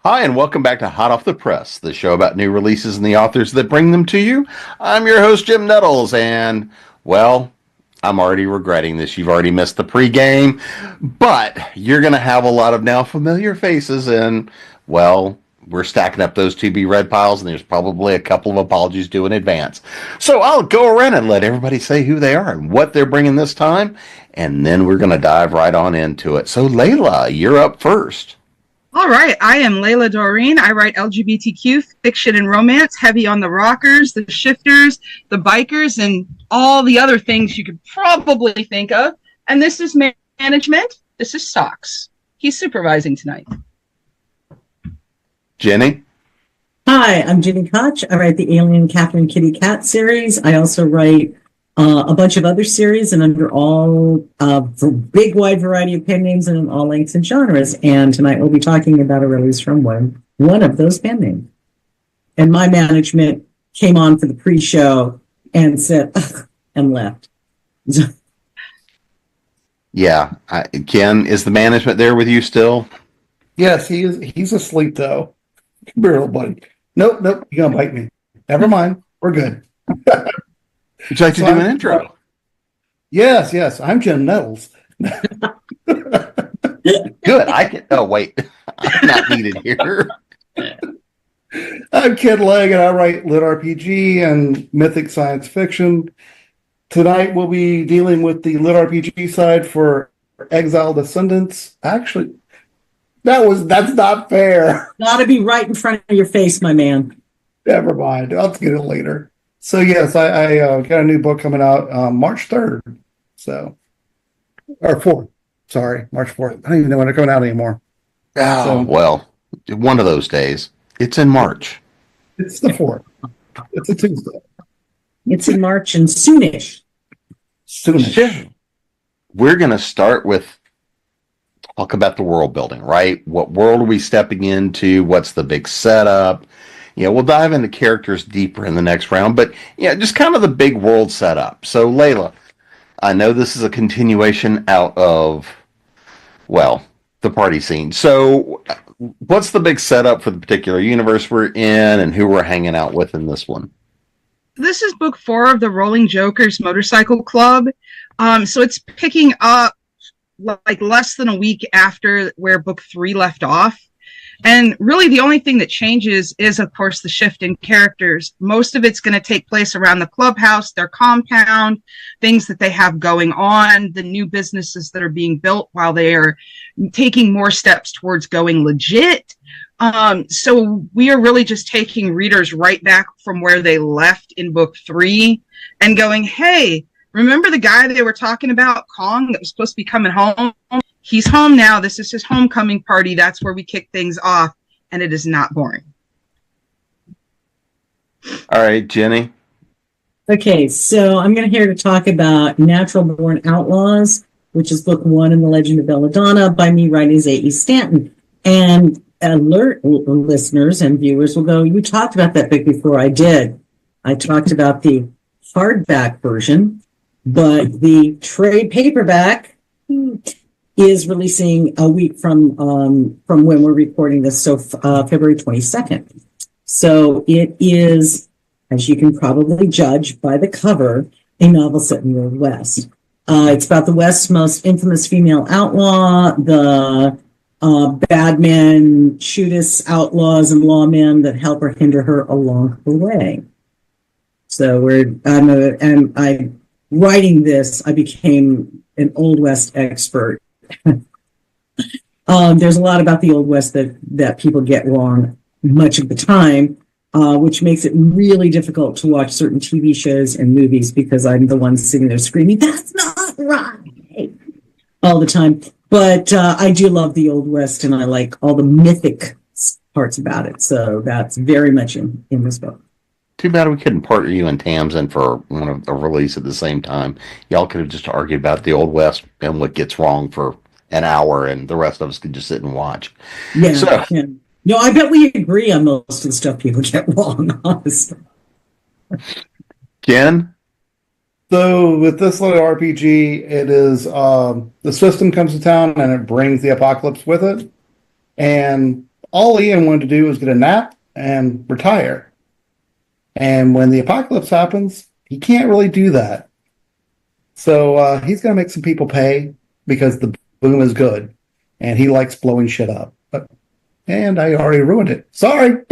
Hi, and welcome back to Hot Off the Press, the show about new releases and the authors that bring them to you. I'm your host, Jim Nettles, and, well, I'm already regretting this. You've already missed the pregame, but you're going to have a lot of now familiar faces, and, well, we're stacking up those to-be-read piles, and there's probably a couple of apologies due in advance. So I'll go around and let everybody say who they are and what they're bringing this time, and then we're going to dive right on into it. So, Layla, you're up first. All right, I am Layla Dorine. I write LGBTQ fiction and romance, heavy on the rockers, the shifters, the bikers, and all the other things you could probably think of. And this is management. This is Socks. He's supervising tonight. Jenny? Hi, I'm Gini Koch. I write the Alien Catherine Kitty Cat series. I also write a bunch of other series and under all big wide variety of pen names and in all lengths and genres. And tonight we'll be talking about a release from one of those pen names. And my management came on for the pre-show and said, ugh, and left. Yeah. Ken, is the management there with you still? Yes, he is. He's asleep though. Come here, little buddy. Nope, you're gonna bite me. Never mind. We're good. Would you like to do an intro? Yes. I'm Jim Nettles. Good. I can. Oh, wait. I'm not needed here. I'm Ken Lange, and I write lit RPG and mythic science fiction. Tonight we'll be dealing with the lit RPG side for Exile Descendants. Actually, that's not fair. Gotta be right in front of your face, my man. Never mind. I'll get it later. So yes, I got a new book coming out March 3rd. Or 4th. Sorry, March 4th. I don't even know when they're coming out anymore. Oh, well, one of those days. It's in March. It's the 4th. It's a Tuesday. It's in March and soonish. Soonish. We're going to start with talk about the world building, right? What world are we stepping into? What's the big setup? We'll dive into characters deeper in the next round, but just kind of the big world setup. So, Layla, I know this is a continuation out of, the party scene. So, what's the big setup for the particular universe we're in and who we're hanging out with in this one? This is book 4 of the Rolling Jokers Motorcycle Club. So it's picking up like less than a week after where book 3 left off. And really the only thing that changes is, of course, the shift in characters. Most of it's going to take place around the clubhouse, their compound, things that they have going on, the new businesses that are being built while they are taking more steps towards going legit. So we are really just taking readers right back from where they left in book 3 and going, hey, remember the guy they were talking about, Kong, that was supposed to be coming home? He's home now. This is his homecoming party. That's where we kick things off, and it is not boring. All right, Jenny. Okay, so I'm here to talk about Natural Born Outlaws, which is book 1 in the Legend of Belladonna by me writing A.E. Stanton. And alert listeners and viewers will go, you talked about that book before. I did. I talked about the hardback version, but the trade paperback is releasing a week from when we're recording this, so February 22nd. So it is, as you can probably judge by the cover, a novel set in the Old West. It's about the West's most infamous female outlaw, the bad men, shootist outlaws, and lawmen that help or hinder her along her way. So writing this, I became an Old West expert. There's a lot about the Old West that people get wrong much of the time, which makes it really difficult to watch certain TV shows and movies because I'm the one sitting there screaming, that's not right, all the time. But I do love the Old West, and I like all the mythic parts about it. So that's very much in this book. Too bad we couldn't partner you and Tamsin for one of a release at the same time. Y'all could have just argued about the Old West and what gets wrong for an hour, and the rest of us could just sit and watch. Yeah. No, I bet we agree on most of the stuff people get wrong, honestly. Ken? So with this little RPG, it is the system comes to town and it brings the apocalypse with it. And all Ian wanted to do was get a nap and retire. And when the apocalypse happens, he can't really do that. So he's going to make some people pay because the boom is good. And he likes blowing shit up. And I already ruined it. Sorry.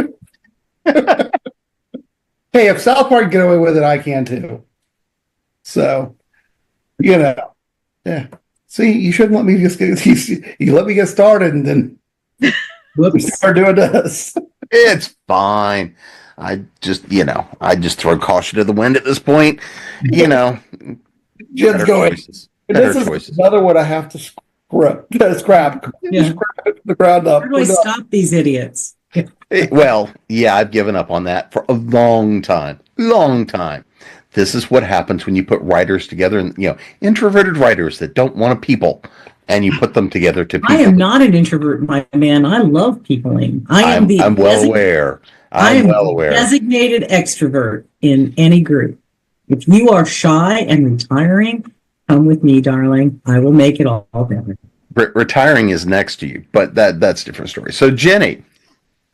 Hey, if South Park can get away with it, I can too. So, yeah. See, you shouldn't let me just get, you let me get started and then we start doing this. It's fine. I just throw caution to the wind at this point. Jim's going. Choices. This is choices. Another one I have to scrap. Yeah. Scrap the ground up. How do I stop these idiots? Well, yeah, I've given up on that for a long time. This is what happens when you put writers together, and introverted writers that don't want to people, and you put them together to people. I am not an introvert, my man. I love peopling. I'm well aware. Designated extrovert in any group. If you are shy and retiring, come with me, darling. I will make it all better. Retiring is next to you, but that's a different story. So, Jenny.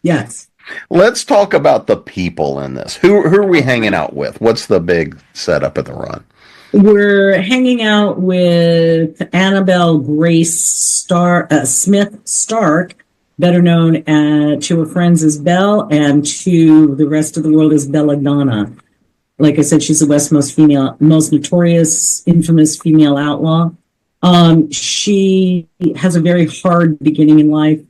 Yes. Let's talk about the people in this. Who are we hanging out with? What's the big setup of the run? We're hanging out with Annabelle Grace Smith Stark, better known to her friends as Belle and to the rest of the world as Belladonna. Like I said, she's the West's most notorious, infamous female outlaw. She has a very hard beginning in life.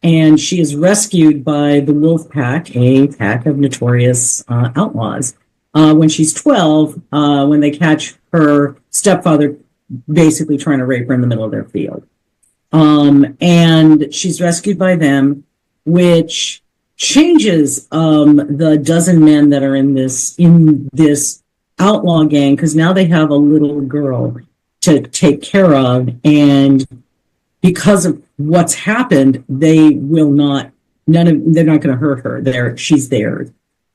And she is rescued by the Wolf Pack, a pack of notorious outlaws. When she's 12, when they catch her stepfather basically trying to rape her in the middle of their field. And she's rescued by them, which changes the dozen men that are in this outlaw gang, because now they have a little girl to take care of. And because of what's happened, they're not going to hurt her. She's theirs.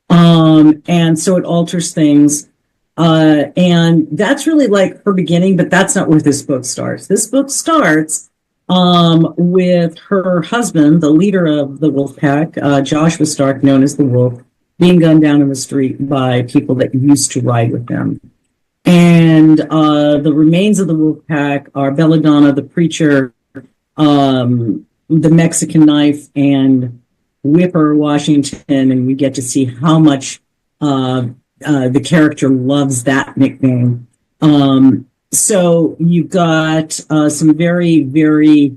And so it alters things. And that's really like her beginning, but that's not where this book starts. This book starts with her husband, the leader of the Wolf Pack, Joshua Stark, known as the Wolf, being gunned down in the street by people that used to ride with them. And the remains of the Wolf Pack are Belladonna, the preacher, the Mexican Knife, and Whipper Washington, and we get to see how much the character loves that nickname. So you've got some very, very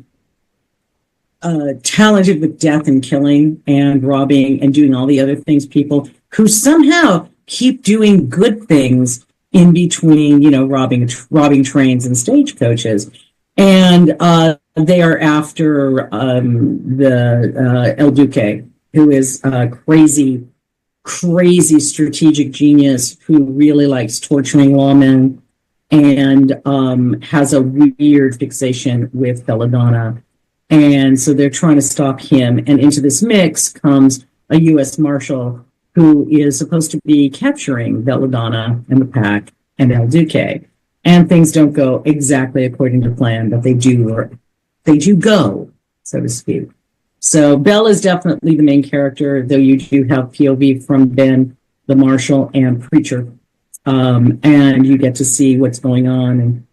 talented with death and killing and robbing and doing all the other things, people who somehow keep doing good things in between, robbing trains and stagecoaches. And they are after the El Duque, who is a crazy strategic genius who really likes torturing lawmen and has a weird fixation with Belladonna. And so they're trying to stop him. And into this mix comes a U.S. Marshal who is supposed to be capturing Belladonna and the pack and El Duque. And things don't go exactly according to plan, but they do go, so to speak. So Belle is definitely the main character, though you do have POV from Ben, the Marshal, and Preacher. And you get to see what's going on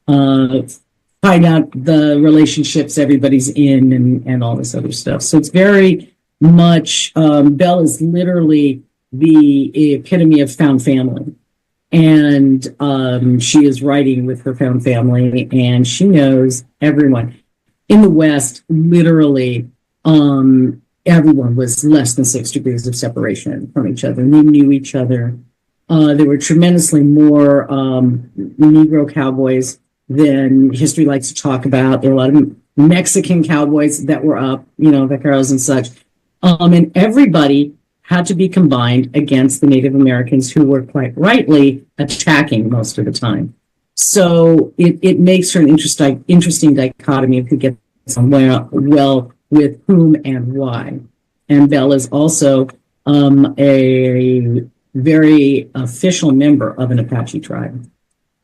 and find out the relationships everybody's in and all this other stuff. So it's very much, Belle is literally the epitome of found family. And she is writing with her found family, and she knows everyone. In the West, literally, everyone was less than 6 degrees of separation from each other. They knew each other. There were tremendously more Negro cowboys than history likes to talk about. There were a lot of Mexican cowboys that were up, vaqueros and such. And everybody had to be combined against the Native Americans, who were quite rightly attacking most of the time. So it makes for an interesting dichotomy of who gets somewhere well with whom and why. And Belle is also a very official member of an Apache tribe,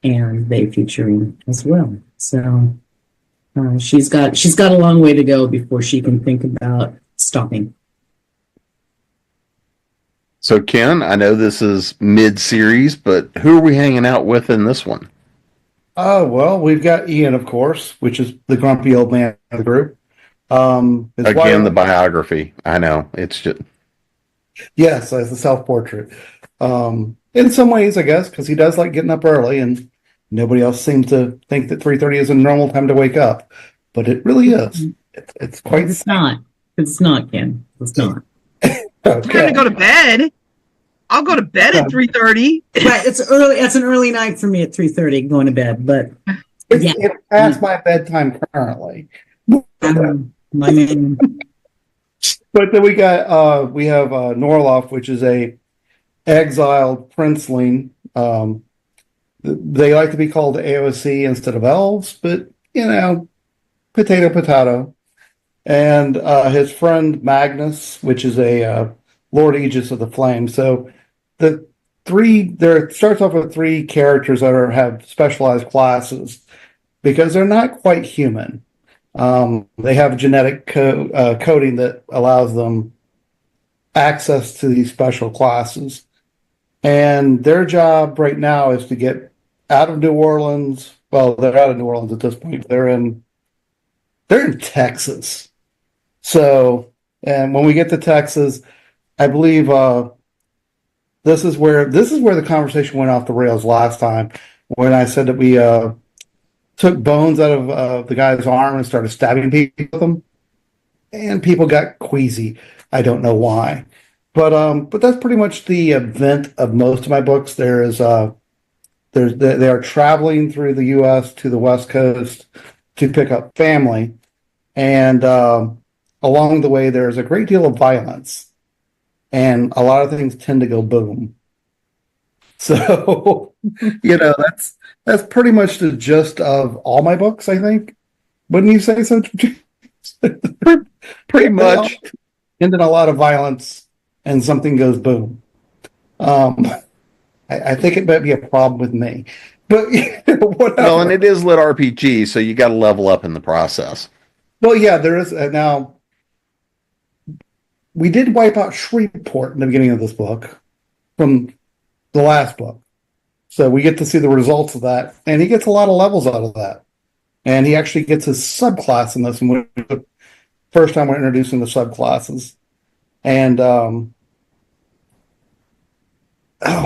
and they feature him as well. So she's got a long way to go before she can think about stopping. So, Ken, I know this is mid-series, but who are we hanging out with in this one? Oh, well, we've got Ian, of course, which is the grumpy old man of the group. His Again, wife, the biography. I know. It's just... yes, as a self-portrait. In some ways, I guess, because he does like getting up early, and nobody else seems to think that 3:30 is a normal time to wake up. But it really is. It's quite... It's not. It's not, Ken. It's not. Time to go to bed. I'll go to bed at 3:30. Right, it's early. It's an early night for me at 3:30 going to bed, but yeah. It's past my bedtime currently. My man. But then we have Norloff, which is a exiled princeling. They like to be called AOC instead of elves, but potato. And his friend Magnus, which is a Lord Aegis of the Flame. So there starts off with three characters that have specialized classes because they're not quite human. They have genetic coding that allows them access to these special classes. And their job right now is to get out of New Orleans. Well, they're out of New Orleans at this point. They're in Texas. So, and when we get to Texas, I believe this is where the conversation went off the rails last time when I said that we took bones out of the guy's arm and started stabbing people with them, and people got queasy. I don't know why, but that's pretty much the event of most of my books. They are traveling through the U.S. to the West Coast to pick up family, and along the way there's a great deal of violence, and a lot of things tend to go boom. So, that's pretty much the gist of all my books, I think. Wouldn't you say so? Pretty much. And then a lot of violence, and something goes boom. I think it might be a problem with me, but whatever. Well, and it is lit RPG, so you got to level up in the process. Well, yeah, there is now. We did wipe out Shreveport in the beginning of this book from the last book. So we get to see the results of that. And he gets a lot of levels out of that. And he actually gets his subclass in this one. The first time we're introducing the subclasses. And, oh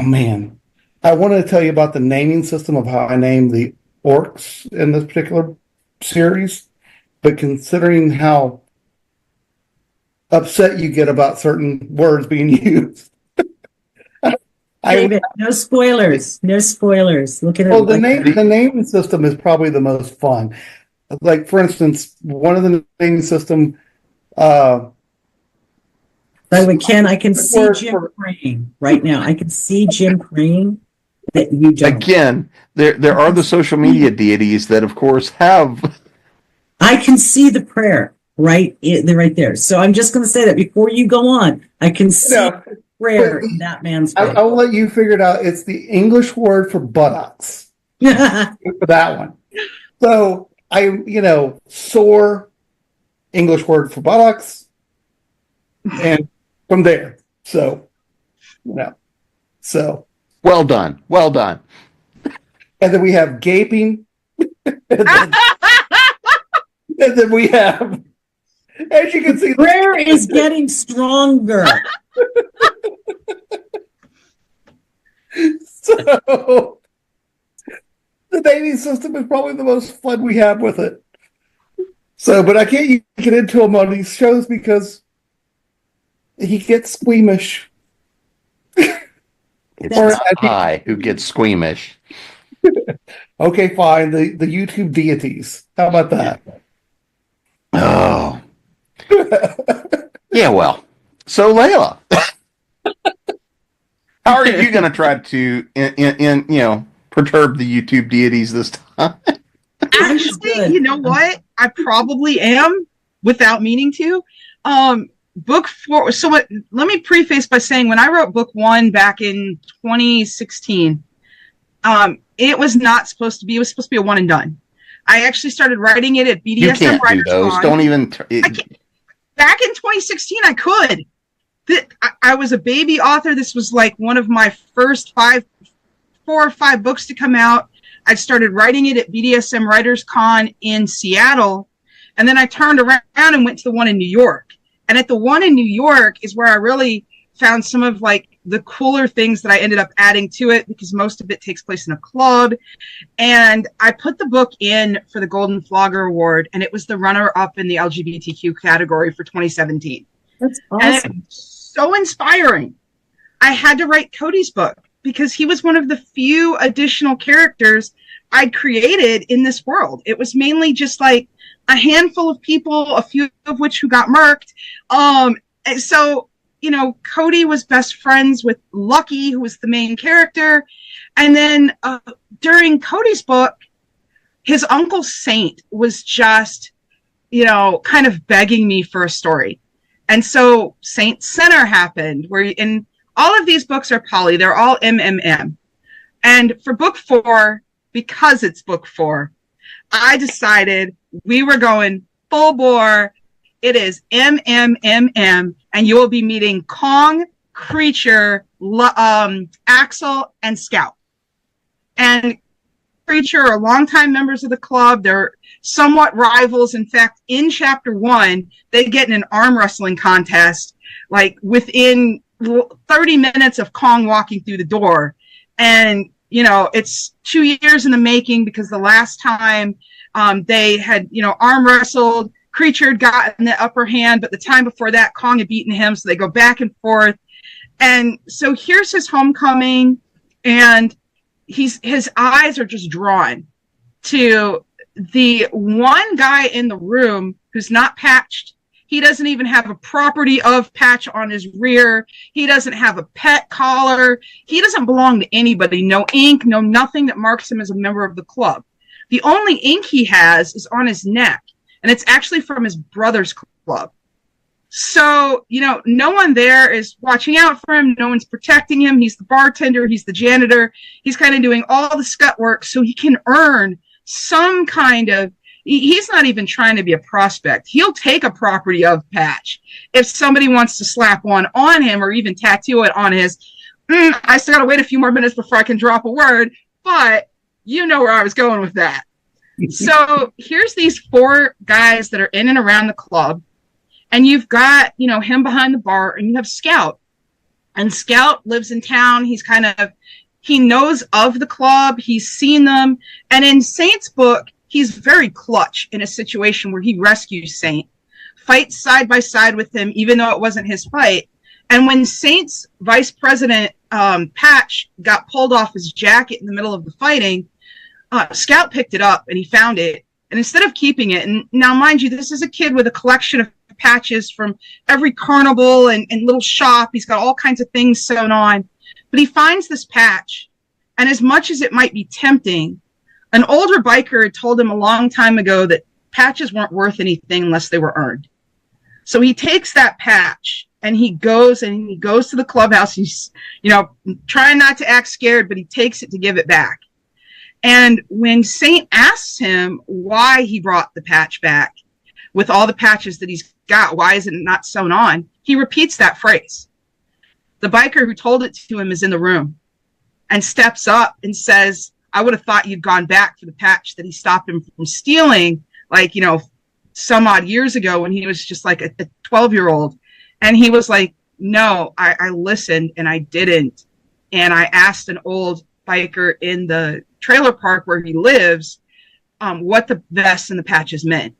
man. I wanted to tell you about the naming system of how I name the orcs in this particular series. But considering how upset you get about certain words being used. David, no spoilers. No spoilers. Look at it. Well, the naming system is probably the most fun. Like, for instance, one of the naming system. By the way, Ken, I can see Jim praying right now. I can see Jim praying that you don't. Again, there are the social media deities that, of course, have. I can see the prayer right there. So I'm just going to say that before you go on, I can see the prayer in that man's face. I'll let you figure it out. It's the English word for buttocks for that one. So sore English word for buttocks, and from there. So, Well done. And then we have gaping. And then we have, as you can see, prayer is getting stronger. So the naming system is probably the most fun we have with it. So, but I can't get into him on these shows because he gets squeamish. It's I who gets squeamish. Okay, fine. The YouTube deities. How about that? Oh. Yeah, well. So, Layla, how are you going to try to, perturb the YouTube deities this time? Actually, you know what? I probably am without meaning to. Book 4. So let me preface by saying when I wrote book 1 back in 2016, it was not supposed to be. It was supposed to be a one and done. I actually started writing it at BDSM You can't do Writers those. Con. Don't even. back in 2016, I could. I was a baby author. This was like one of my first 4 or 5 books to come out. I started writing it at BDSM Writers Con in Seattle. And then I turned around and went to the one in New York. And at the one in New York is where I really found some of like the cooler things that I ended up adding to it, because most of it takes place in a club. And I put the book in for the Golden Flogger Award, and it was the runner-up in the LGBTQ category for 2017. That's And awesome. it was so inspiring. I had to write Cody's book because he was one of the few additional characters I'd created in this world. It was mainly just like a handful of people, a few of which who got murked. And so, you know, Cody was best friends with Lucky, who was the main character. And then during Cody's book, his uncle Saint was just, you know, kind of begging me for a story. And so Saint Center happened, where in all of these books are poly. They're all MMM. And for book 4, because it's book 4, I decided we were going full bore. It is MMMM, and you will be meeting Kong, Creature, Axel, and Scout. And Creature are longtime members of the club. They're somewhat rivals. In fact, in chapter 1, they get in an arm wrestling contest, like within 30 minutes of Kong walking through the door. And, you know, it's 2 years in the making, because the last time they had, you know, arm wrestled, Creature had gotten the upper hand, but the time before that, Kong had beaten him. So they go back and forth. And so here's his homecoming, and his eyes are just drawn to the one guy in the room who's not patched. He doesn't even have a property of patch on his rear. He doesn't have a pet collar. He doesn't belong to anybody. No ink, no nothing that marks him as a member of the club. The only ink he has is on his neck, and it's actually from his brother's club. So, you know, no one there is watching out for him. No one's protecting him. He's the bartender. He's the janitor. He's kind of doing all the scut work so he can earn some kind of, he's not even trying to be a prospect. He'll take a property of patch. If somebody wants to slap one on him or even tattoo it on his, I still got to wait a few more minutes before I can drop a word, but you know where I was going with that. So here's these 4 guys that are in and around the club. And you've got, you know, him behind the bar, and you have Scout. And Scout lives in town. He's he knows of the club. He's seen them. And in Saint's book, he's very clutch in a situation where he rescues Saint, fights side by side with him, even though it wasn't his fight. And when Saint's vice president, Patch, got pulled off his jacket in the middle of the fighting, Scout picked it up and he found it. And instead of keeping it, and now mind you, this is a kid with a collection of patches from every carnival and little shop. He's got all kinds of things sewn on. But he finds this patch. And as much as it might be tempting, an older biker had told him a long time ago that patches weren't worth anything unless they were earned. So he takes that patch and he goes to the clubhouse. He's, you know, trying not to act scared, but he takes it to give it back. And when Saint asks him why he brought the patch back with all the patches that he's got, why is it not sewn on? He repeats that phrase. The biker who told it to him is in the room and steps up and says, I would have thought you'd gone back for the patch that he stopped him from stealing, like, you know, some odd years ago when he was just like a 12-year-old. And he was like, no, I listened and I didn't. And I asked an old biker in the trailer park where he lives what the vest and the patches meant.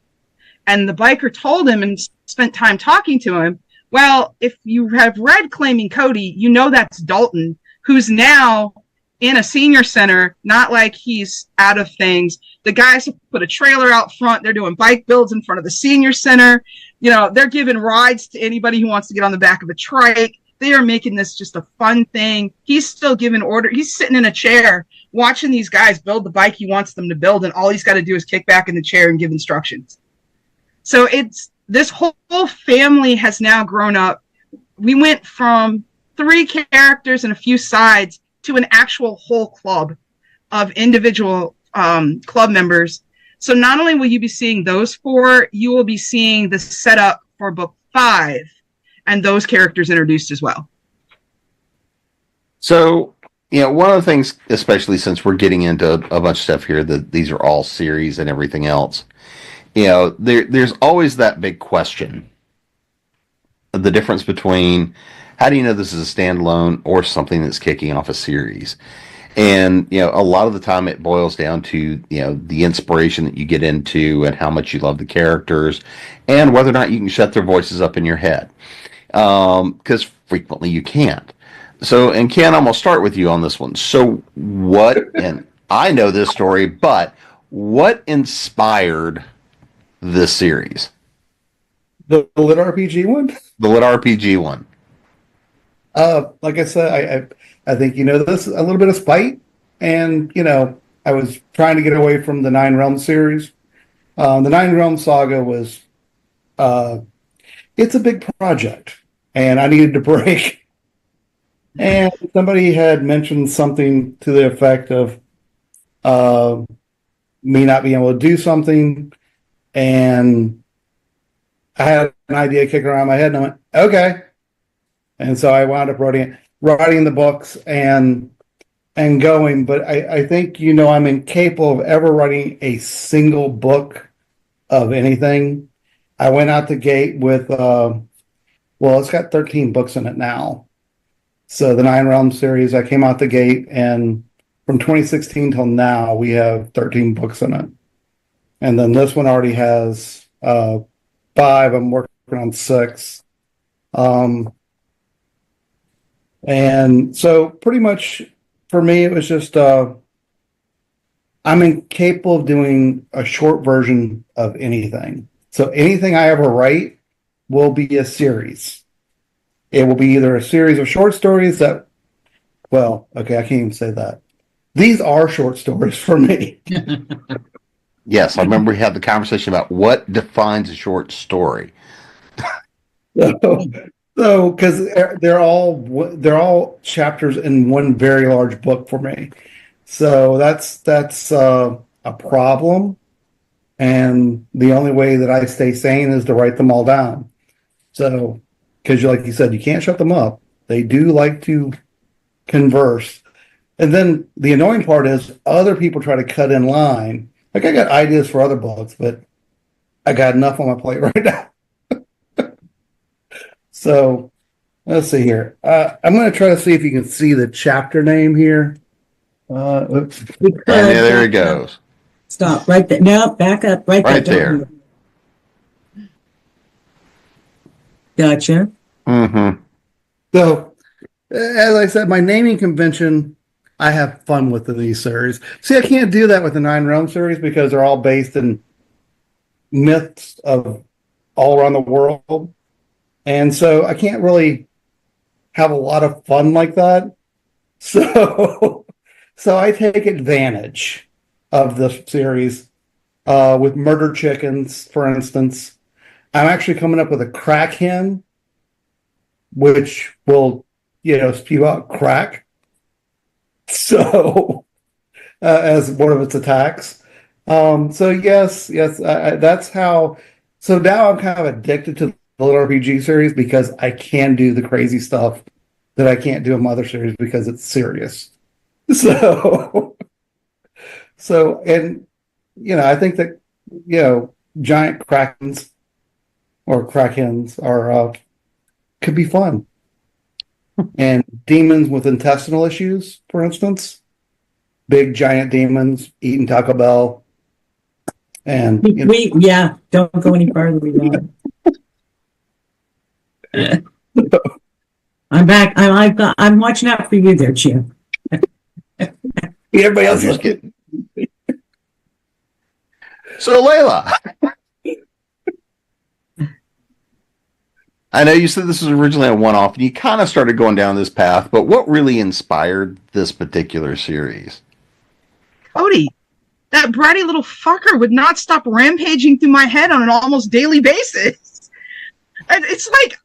And the biker told him and spent time talking to him. Well, if you have read Claiming Cody, you know that's Dalton, who's now in a senior center, not like he's out of things. The guys have put a trailer out front. They're doing bike builds in front of the senior center. You know, they're giving rides to anybody who wants to get on the back of a trike. They are making this just a fun thing. He's still giving order. He's sitting in a chair watching these guys build the bike he wants them to build, and all he's got to do is kick back in the chair and give instructions. So it's this whole family has now grown up. We went from 3 characters and a few sides to an actual whole club of individual club members. So not only will you be seeing those 4, you will be seeing the setup for book 5, and those characters introduced as well. So, one of the things, especially since we're getting into a bunch of stuff here, that these are all series and everything else, there's always that big question. The difference between how do you know this is a standalone or something that's kicking off a series? And, a lot of the time it boils down to, the inspiration that you get into and how much you love the characters and whether or not you can shut their voices up in your head. Because frequently you can't. So, and Ken, I'm going to start with you on this one. So what, and I know this story, but what inspired this series? The lit RPG one? The lit RPG one. Like I said, I think this a little bit of spite, and I was trying to get away from the Nine Realms series. The Nine Realms saga was it's a big project, and I needed to break. And somebody had mentioned something to the effect of me not being able to do something, and I had an idea kicking around my head, and I went, okay. And so I wound up writing the books and going. But I think I'm incapable of ever writing a single book of anything. I went out the gate with it's got 13 books in it now. So the Nine Realms series, I came out the gate, and from 2016 till now, we have 13 books in it. And then this one already has 5. I'm working on 6. And so pretty much for me, it was just I'm incapable of doing a short version of anything. So anything I ever write will be a series. It will be either a series of short stories that, I can't even say that. These are short stories for me. Yes, I remember we had the conversation about what defines a short story. So, because they're all chapters in one very large book for me, so that's a problem. And the only way that I stay sane is to write them all down. So, because like you said, you can't shut them up. They do like to converse. And then the annoying part is other people try to cut in line. Like I got ideas for other books, but I got enough on my plate right now. So let's see here. I'm going to try to see if you can see the chapter name here. Oops. And there it goes. Stop right there. No, back up right there. Gotcha. Mm-hmm. So, as I said, my naming convention, I have fun with these series. See, I can't do that with the Nine Realms series because they're all based in myths of all around the world. And so I can't really have a lot of fun like that. So I take advantage of the series with murder chickens, for instance. I'm actually coming up with a crack hen, which will, spew out crack. So as one of its attacks. So yes, that's how. So now I'm kind of addicted to the little RPG series because I can do the crazy stuff that I can't do in my other series because it's serious. So and I think that giant krakens or krakens are could be fun. And demons with intestinal issues, for instance, big giant demons eating Taco Bell, and don't go any farther with that. I'm back. I'm watching out for you there, Jim. Everybody else is kidding. So, Layla, I know you said this was originally a one-off, and you kind of started going down this path, but what really inspired this particular series? Cody, that bratty little fucker would not stop rampaging through my head on an almost daily basis. And it's like,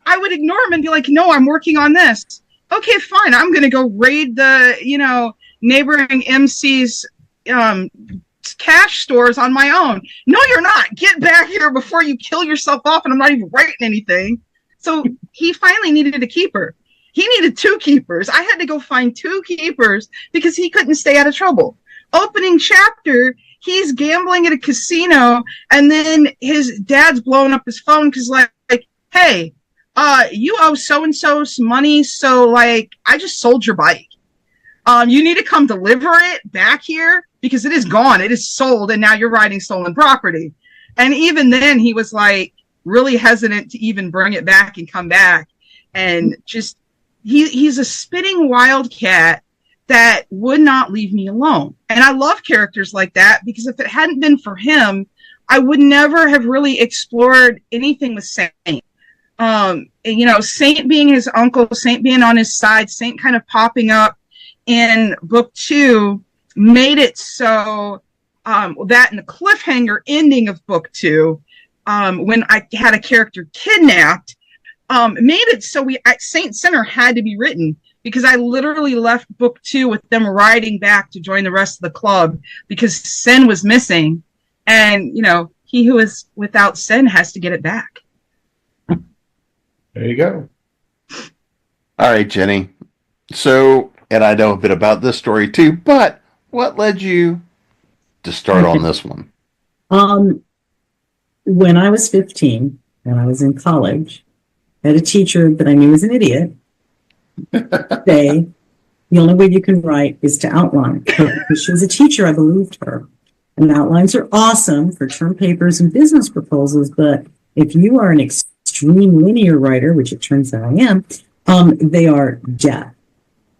I would ignore him and be like, no, I'm working on this. Okay, fine. I'm going to go raid the, neighboring MC's cash stores on my own. No, you're not. Get back here before you kill yourself off, and I'm not even writing anything. So he finally needed a keeper. He needed 2 keepers. I had to go find 2 keepers because he couldn't stay out of trouble. Opening chapter, he's gambling at a casino, and then his dad's blowing up his phone because, like, hey, you owe so-and-so some money, so, like, I just sold your bike. You need to come deliver it back here because it is gone. It is sold, and now you're riding stolen property. And even then, he was, like, really hesitant to even bring it back and come back. And just, he's a spitting wildcat that would not leave me alone. And I love characters like that because if it hadn't been for him, I would never have really explored anything with Saint. You know, Saint being his uncle, Saint being on his side, Saint kind of popping up in book 2 made it so that in the cliffhanger ending of book 2, when I had a character kidnapped, made it so Saint Sinner had to be written. Because I literally left book 2 with them riding back to join the rest of the club because Sin was missing. And, you know, he who is without sin has to get it back. There you go. All right, Jenny. So, and I know a bit about this story too, but what led you to start on this one? When I was 15 and I was in college, I had a teacher that I knew was an idiot. Say the only way you can write is to outline. Because she was a teacher, I believed her. And outlines are awesome for term papers and business proposals, but if you are an extreme linear writer, which it turns out I am, they are death.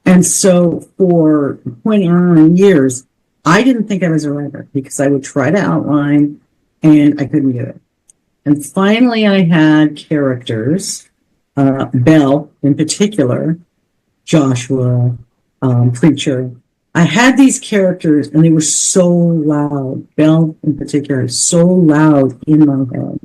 And so for 20 years, I didn't think I was a writer because I would try to outline and I couldn't do it. And finally, I had characters, Belle in particular, Joshua, Preacher. I had these characters and they were so loud, Belle in particular, so loud in my head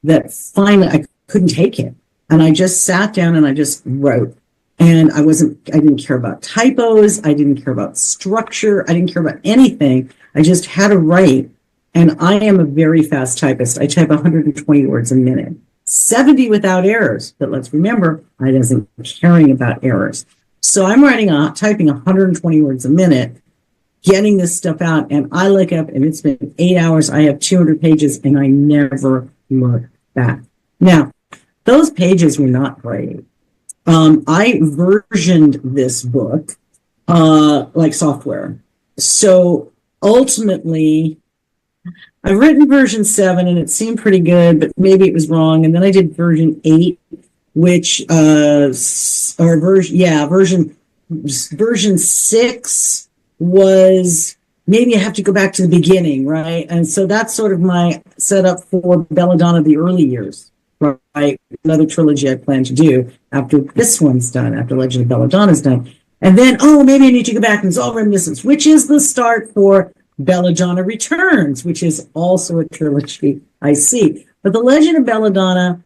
that finally I couldn't take it. And I just sat down and I just wrote. And I didn't care about typos. I didn't care about structure. I didn't care about anything. I just had to write. And I am a very fast typist. I type 120 words a minute, 70 without errors. But let's remember, I wasn't caring about errors. So I'm typing 120 words a minute, getting this stuff out. And I look up and it's been 8 hours. I have 200 pages and I never look back. Now, those pages were not great. I versioned this book like software. So ultimately, I've written version 7 and it seemed pretty good, but maybe it was wrong. And then I did version 8, which version 6 was maybe I have to go back to the beginning, right? And so that's sort of my setup for Belladonna, the early years. Right, another trilogy I plan to do after this one's done, after Legend of Belladonna's done. And then, maybe I need to go back and it's all reminiscence, which is the start for Belladonna Returns, which is also a trilogy I see. But the Legend of Belladonna,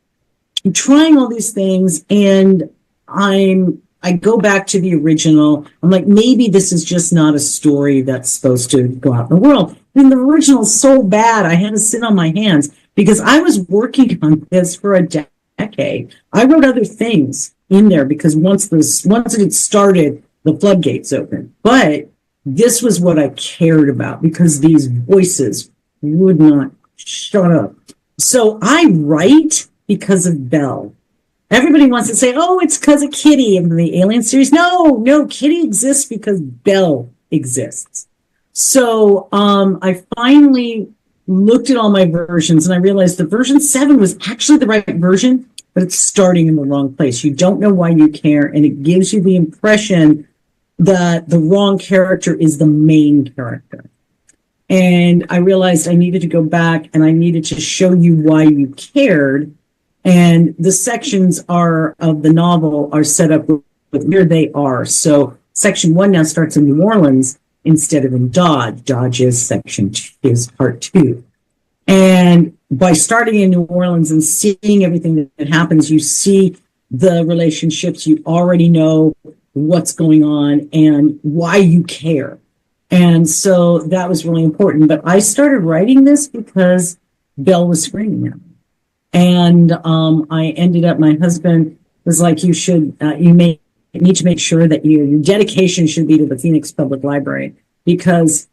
I'm trying all these things and I go back to the original. I'm like, maybe this is just not a story that's supposed to go out in the world. And the original's so bad, I had to sit on my hands. Because I was working on this for a decade. I wrote other things in there because once it had started, the floodgates opened. But this was what I cared about because these voices would not shut up. So I write because of Belle. Everybody wants to say, it's because of Kitty in the Alien series. No, Kitty exists because Belle exists. So I finally looked at all my versions and I realized the version 7 was actually the right version, but it's starting in the wrong place. You don't know why you care, and it gives you the impression that the wrong character is the main character. And I realized I needed to go back and I needed to show you why you cared. And the sections of the novel are set up with where they are. So section 1 now starts in New Orleans instead of in Dodge. Dodge is is part 2. And by starting in New Orleans and seeing everything that happens, you see the relationships, you already know what's going on and why you care. And so that was really important. But I started writing this because Belle was screaming at me. And I ended up, my husband was like, you need to make sure that your dedication should be to the Phoenix Public Library, because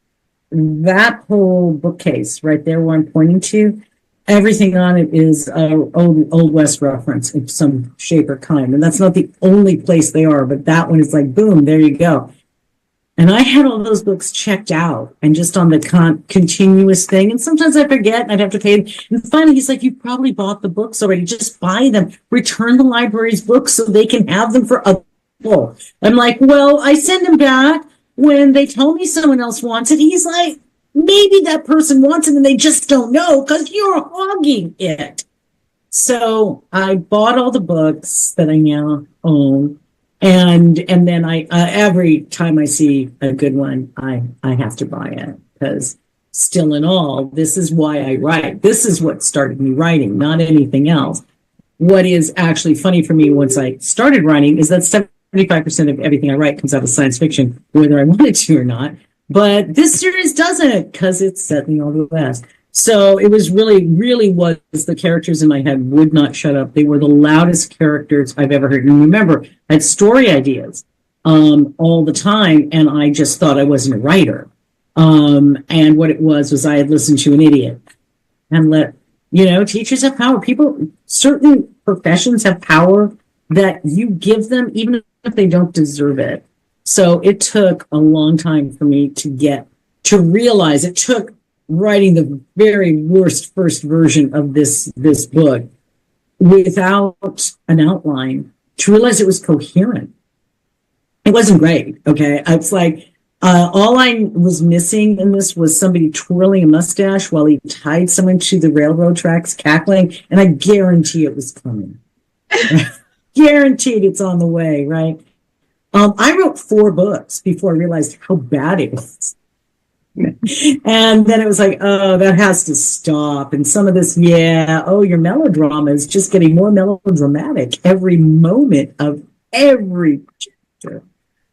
that whole bookcase right there where I'm pointing to, everything on it is old West reference of some shape or kind. And that's not the only place they are, but that one is like, boom, there you go. And I had all those books checked out and just on the continuous thing. And sometimes I forget and I'd have to pay. And finally, he's like, you probably bought the books already. Just buy them. Return the library's books so they can have them for other people. I'm like, well, I send them back when they tell me someone else wants it. He's like, maybe that person wants it and they just don't know because you're hogging it. So I bought all the books that I now own. And then I every time I see a good one, I have to buy it, because still in all, this is why I write. This is what started me writing, not anything else. What is actually funny for me once I started writing is that 75% of everything I write comes out of science fiction, whether I wanted to or not. But this series doesn't, because it's set in all the West. So it was really was the characters in my head would not shut up. They were the loudest characters I've ever heard. And remember, I had story ideas all the time, and I just thought I wasn't a writer. And what it was I had listened to an idiot and teachers have power. Certain professions have power that you give them, even if they don't deserve it. So it took a long time for me to realize. It took writing the very worst first version of this book without an outline to realize it was coherent. It wasn't great. Okay. It's like, all I was missing in this was somebody twirling a mustache while he tied someone to the railroad tracks, cackling. And I guarantee it was coming. Guaranteed it's on the way. Right. I wrote 4 books before I realized how bad it was. And then it was like, oh, that has to stop. And some of this, your melodrama is just getting more melodramatic every moment of every chapter.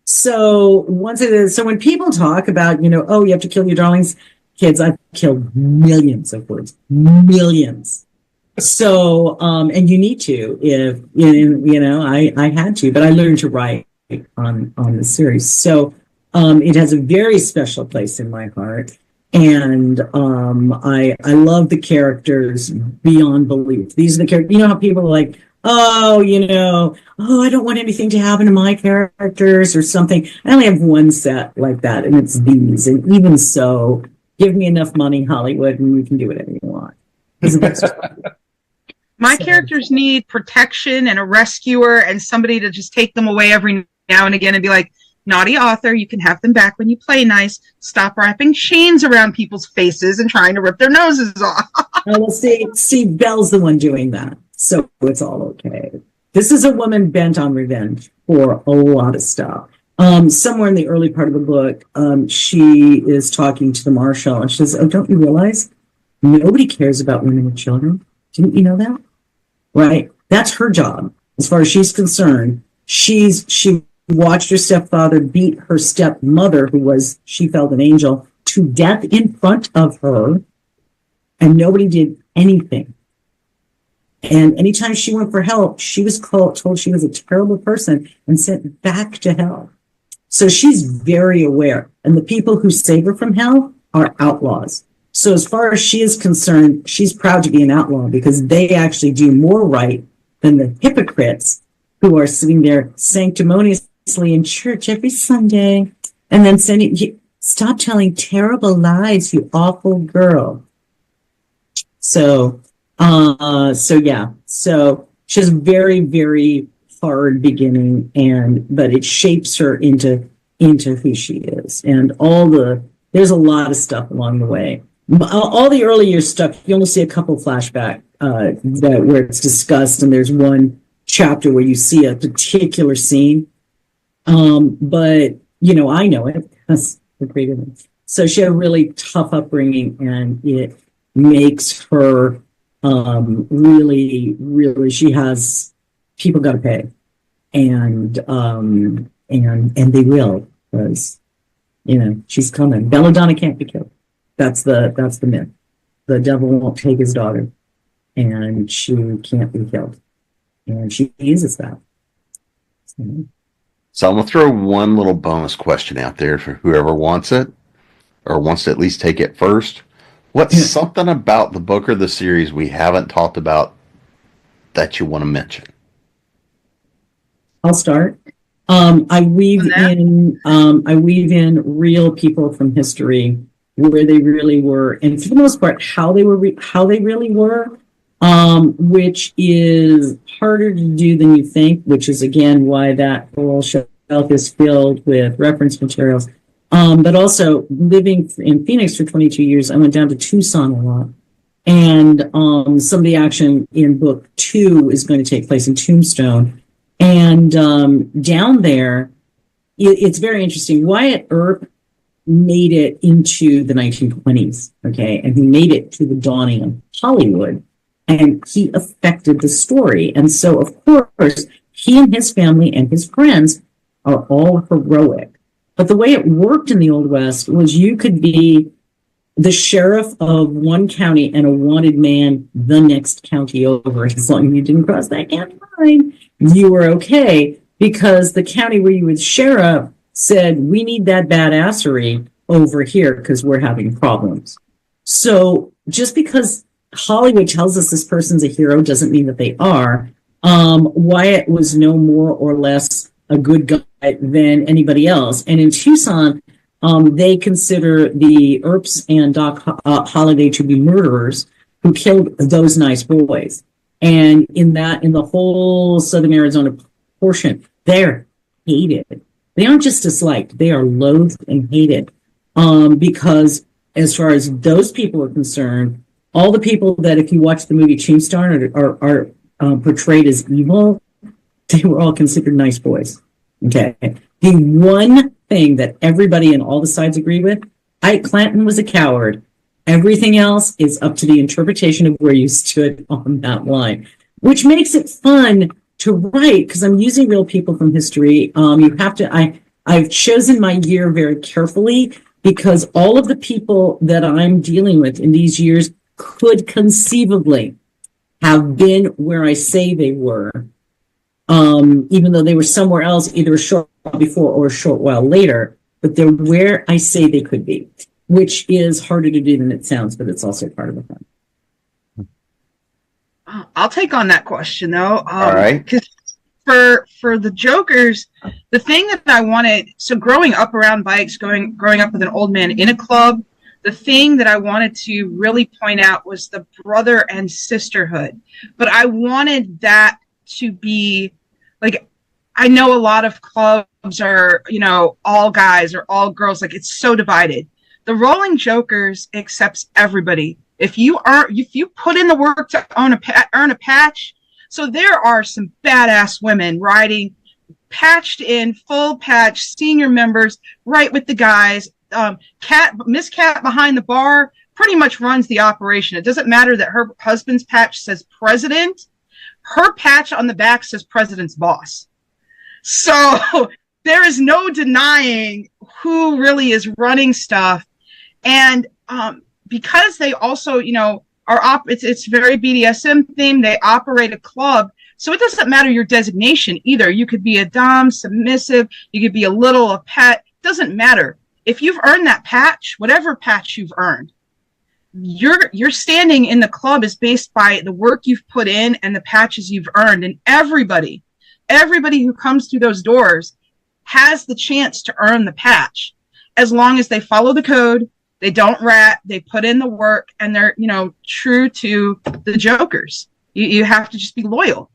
So when people talk about, you have to kill your darlings, kids, I've killed millions of words, millions. So, and you need to, if, I had to, but I learned to write on the series. So, it has a very special place in my heart, and I love the characters beyond belief. These are the characters. You know how people are like, I don't want anything to happen to my characters or something. I only have one set like that, and it's these. And even so, give me enough money, Hollywood, and you can do whatever you want. My characters need protection and a rescuer and somebody to just take them away every now and again and be like, naughty author, you can have them back when you play nice. Stop wrapping chains around people's faces and trying to rip their noses off. Well, see, Belle's the one doing that, so it's all okay. This is a woman bent on revenge for a lot of stuff. Somewhere in the early part of the book, she is talking to the marshal, and she says, "Oh, don't you realize nobody cares about women and children? Didn't you know that? Right? That's her job, as far as she's concerned. She watched her stepfather beat her stepmother, she felt an angel, to death in front of her, and nobody did anything. And anytime she went for help, she was told she was a terrible person and sent back to hell. So she's very aware. And the people who save her from hell are outlaws. So as far as she is concerned, she's proud to be an outlaw, because they actually do more right than the hypocrites who are sitting there sanctimoniously in church every Sunday, and then saying, stop telling terrible lies, you awful girl. So she has a very, very hard beginning, but it shapes her into who she is. And there's a lot of stuff along the way. All the earlier stuff, you only see a couple flashback where it's discussed, and there's one chapter where you see a particular scene. But I know it. That's the creative one. So she had a really tough upbringing, and it makes her really, really. She has people got to pay, and they will, because she's coming. Belladonna can't be killed. That's the myth. The devil won't take his daughter, and she can't be killed. And she uses that. So I'm going to throw one little bonus question out there for whoever wants it or wants to at least take it first. What's something about the book or the series we haven't talked about that you want to mention? I'll start. I weave in real people from history, where they really were, and for the most part, how they really were, which is harder to do than you think. Which is again why that whole shelf is filled with reference materials. But also living in Phoenix for 22 years, I went down to Tucson a lot, and some of the action in book 2 is going to take place in Tombstone. And down there, it's very interesting. Wyatt Earp made it into the 1920s, okay? And he made it to the dawning of Hollywood, and he affected the story. And so, of course, he and his family and his friends are all heroic. But the way it worked in the Old West was you could be the sheriff of one county and a wanted man the next county over. As long as you didn't cross that county line, you were okay, because the county where you were the sheriff said, we need that badassery over here because we're having problems. So just because Hollywood tells us this person's a hero doesn't mean that they are. Wyatt was no more or less a good guy than anybody else. And in Tucson, they consider the Earps and Doc Holliday to be murderers who killed those nice boys. And in the whole southern Arizona portion, they're hated. They aren't just disliked; they are loathed and hated. Because as far as those people are concerned, all the people that, if you watch the movie Tombstone, are portrayed as evil, they were all considered nice boys. Okay. The one thing that everybody in all the sides agree with, Ike Clanton was a coward. Everything else is up to the interpretation of where you stood on that line, which makes it fun to write because I'm using real people from history. I've chosen my year very carefully because all of the people that I'm dealing with in these years could conceivably have been where I say they were, even though they were somewhere else, either a short while before or a short while later, but they're where I say they could be, which is harder to do than it sounds, but it's also part of the fun. I'll take on that question, though. All right. Because for the Jokers, the thing that I wanted, so growing up around bikes, growing up with an old man in a club, the thing that I wanted to really point out was the brother and sisterhood. But I wanted that to be, like, I know a lot of clubs are, all guys or all girls. Like, it's so divided. The Rolling Jokers accepts everybody. If you put in the work to earn a patch, so there are some badass women riding patched in, full patch, senior members, right with the guys. Miss Cat behind the bar pretty much runs the operation. It doesn't matter that her husband's patch says president. Her patch on the back says president's boss. So there is no denying who really is running stuff. And because they also, it's very BDSM themed. They operate a club. So it doesn't matter your designation either. You could be a dom, submissive. You could be a little, a pet. Doesn't matter. If you've earned that patch, whatever patch you've earned, your standing in the club is based by the work you've put in and the patches you've earned. And everybody who comes through those doors has the chance to earn the patch as long as they follow the code, they don't rat, they put in the work, and they're, true to the Jokers. You have to just be loyal.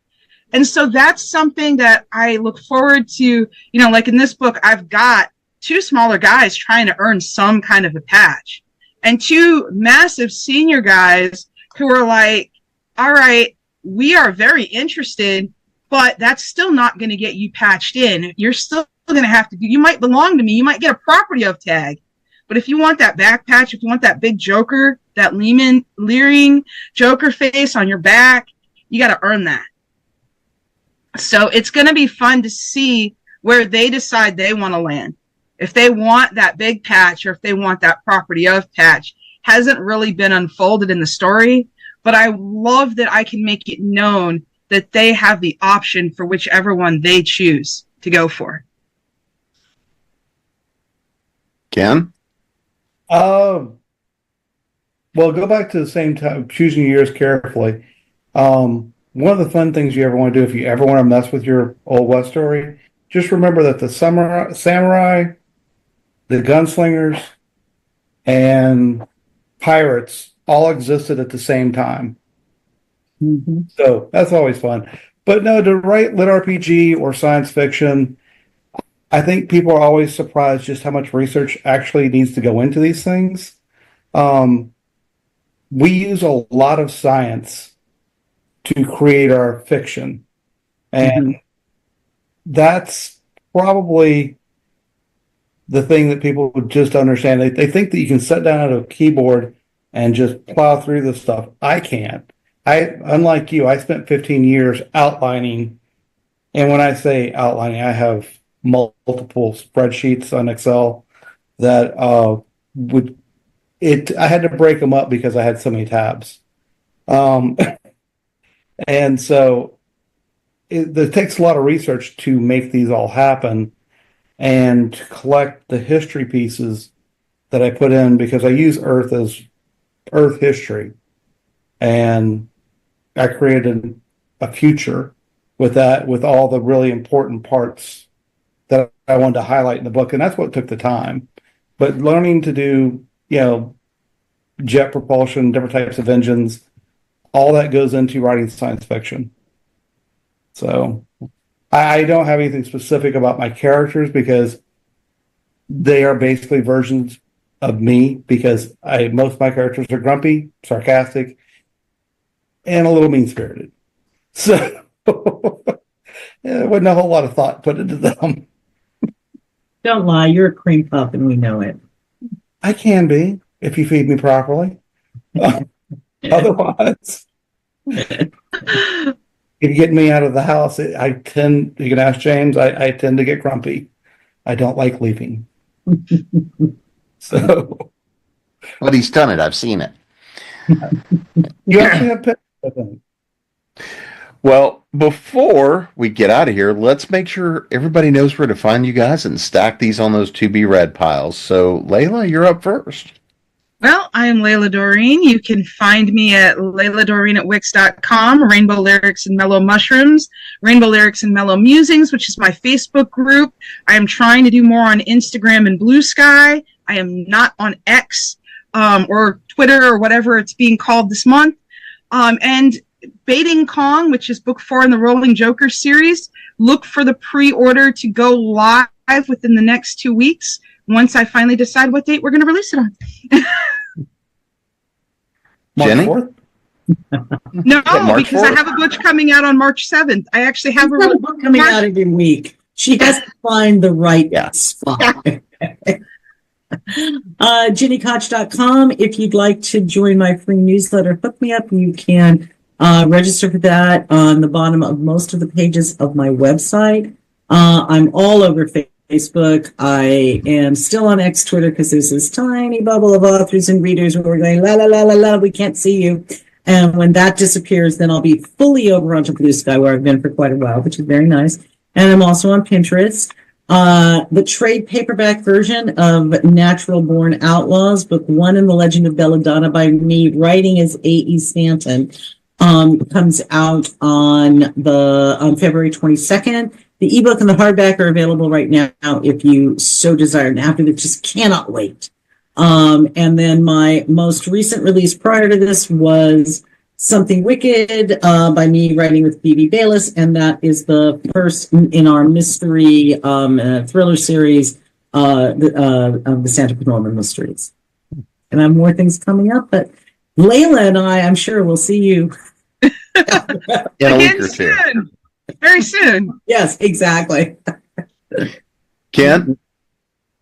And so that's something that I look forward to, like in this book, I've got 2 smaller guys trying to earn some kind of a patch and 2 massive senior guys who are like, all right, we are very interested, but that's still not going to get you patched in. You're still going to have to you might belong to me. You might get a property of tag. But if you want that back patch, if you want that big Joker, that leering Joker face on your back, you got to earn that. So it's going to be fun to see where they decide they want to land. If they want that big patch or if they want that property of patch, hasn't really been unfolded in the story. But I love that I can make it known that they have the option for whichever one they choose to go for. Ken? Well, go back to the same time, choosing your years carefully. One of the fun things you ever want to do if you ever want to mess with your Old West story, just remember that the samurai, the gunslingers, and pirates all existed at the same time. Mm-hmm. So that's always fun. But no, to write lit RPG or science fiction, I think people are always surprised just how much research actually needs to go into these things. We use a lot of science to create our fiction. And that's probably the thing that people just understand. They think that you can sit down at a keyboard and just plow through this stuff. I can't. Unlike you, I spent 15 years outlining. And when I say outlining, I have multiple spreadsheets on Excel that I had to break them up because I had so many tabs. And so it takes a lot of research to make these all happen and to collect the history pieces that I put in, because I use Earth as Earth history. And I created a future with that, with all the really important parts that I wanted to highlight in the book. And that's what took the time. But learning to do, jet propulsion, different types of engines, all that goes into writing science fiction. So I don't have anything specific about my characters because they are basically versions of me, because most of my characters are grumpy, sarcastic, and a little mean-spirited. So it wasn't a whole lot of thought put into them. Don't lie, you're a cream puff and we know it. I can be, if you feed me properly. Otherwise, if you get me out of the house, you can ask James, I tend to get grumpy. I don't like leaving. So, But he's done it. I've seen it. you actually have pictures of him. Well, before we get out of here, let's make sure everybody knows where to find you guys and stack these on those to be read piles. So, Layla, you're up first. Well, I am Layla Dorine. You can find me at layladorine at wix.com, Rainbow Lyrics and Mellow Mushrooms, Rainbow Lyrics and Mellow Musings, which is my Facebook group. I am trying to do more on Instagram and Blue Sky. I am not on X or Twitter or whatever it's being called this month. And Baiting Kong, which is book 4 in the Rolling Joker series. Look for the pre-order to go live within the next 2 weeks once I finally decide what date we're going to release it on. Jenny? March 4th? No, March because 4th? I have a book coming out on March 7th. I actually have She's got a book coming out every week. She has to find the right spot. GiniKoch.com. If you'd like to join my free newsletter, hook me up. You can register for that on the bottom of most of the pages of my website. I'm all over Facebook. I am still on X Twitter because there's this tiny bubble of authors and readers where we're going, la, la, la, la, la, we can't see you. And when that disappears, then I'll be fully over onto Blue Sky, where I've been for quite a while, which is very nice. And I'm also on Pinterest. The trade paperback version of Natural Born Outlaws, book 1 in the Legend of Belladonna by me, writing as A.E. Stanton, comes out on February 22nd. The ebook and the hardback are available right now if you so desire. And after that, just cannot wait. And then my most recent release prior to this was Something Wicked by me, writing with B.B. Bayless, and that is the first in our mystery thriller series of the Santa Panorama Mysteries. And I have more things coming up, but Layla and I'm sure we'll see you In a week or two. soon. Very soon. Yes, exactly. Ken?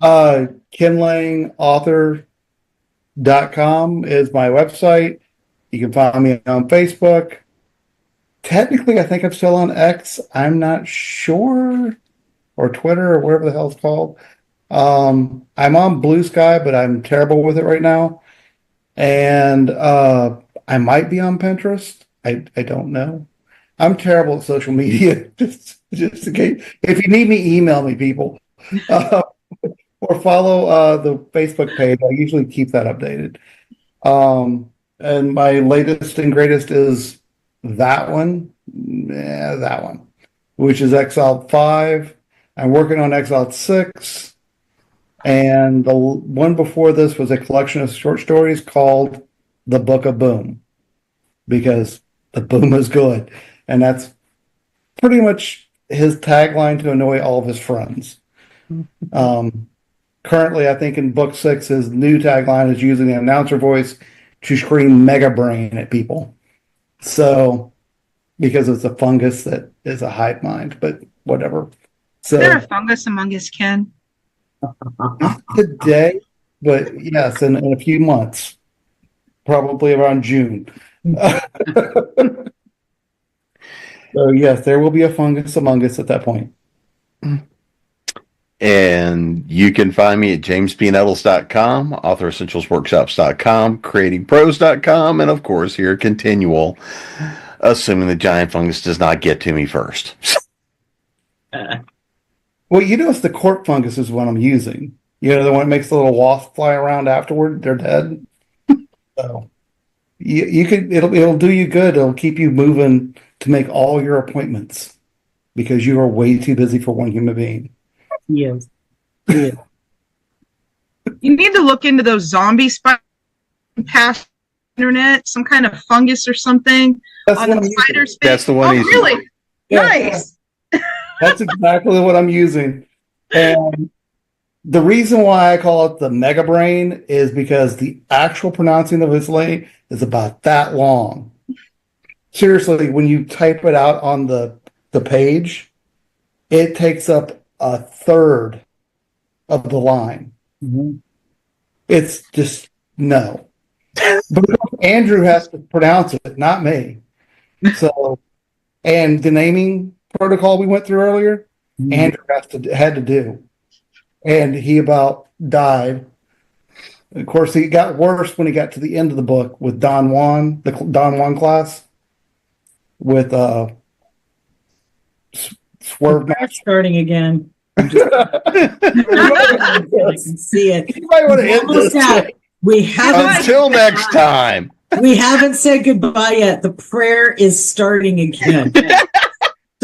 KenLangAuthor.com is my website. You can find me on Facebook. Technically, I think I'm still on X. I'm not sure. Or Twitter, or whatever the hell it's called. I'm on Blue Sky, but I'm terrible with it right now. And I might be on Pinterest. I don't know. I'm terrible at social media. Just in case. If you need me, email me, people. Uh, or follow the Facebook page. I usually keep that updated. And my latest and greatest is that one. Yeah, that one, which is Exiled 5. I'm working on Exiled 6. And the one before this was a collection of short stories called The Book of Boom, because the boom is good. And that's pretty much his tagline to annoy all of his friends. Currently, I think in book 6, his new tagline is using the announcer voice to scream mega brain at people. So, because it's a fungus that is a hive mind, but whatever. So, Is there a fungus among us, Ken? not today, but yes, in a few months, probably around June. So yes, there will be a fungus among us at that point. And you can find me at jamespnettles.com, authoressentialsworkshops.com, creatingpros.com, and of course here at ConTinual, assuming the giant fungus does not get to me first. Well, it's the corp fungus is what I'm using. The one that makes the little wasp fly around afterward. They're dead. So you could it'll do you good. It'll keep you moving to make all your appointments because you are way too busy for one human being. Yes. Yeah. You need to look into those zombie spiders past internet, some kind of fungus or something That's on what the I'm using. spider space. That's the one Oh, he's really? Yeah. Nice. That's exactly what I'm using. And the reason why I call it the mega brain is because the actual pronouncing of his name is about that long. Seriously, when you type it out on the page, it takes up a third of the line. Mm-hmm. It's just no. But Andrew has to pronounce it, not me. So, and the naming protocol we went through earlier, Andrew had to do, and he about died. Of course, he got worse when he got to the end of the book with Don Juan, the Don Juan class, with Swerve. Starting again. I can see it. You might want to end this. We haven't Until next time. We haven't said goodbye yet. The prayer is starting again.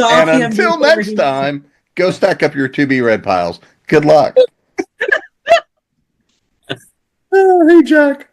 And until next time, go stack up your 2B red piles. Good luck. Oh, hey, Jack.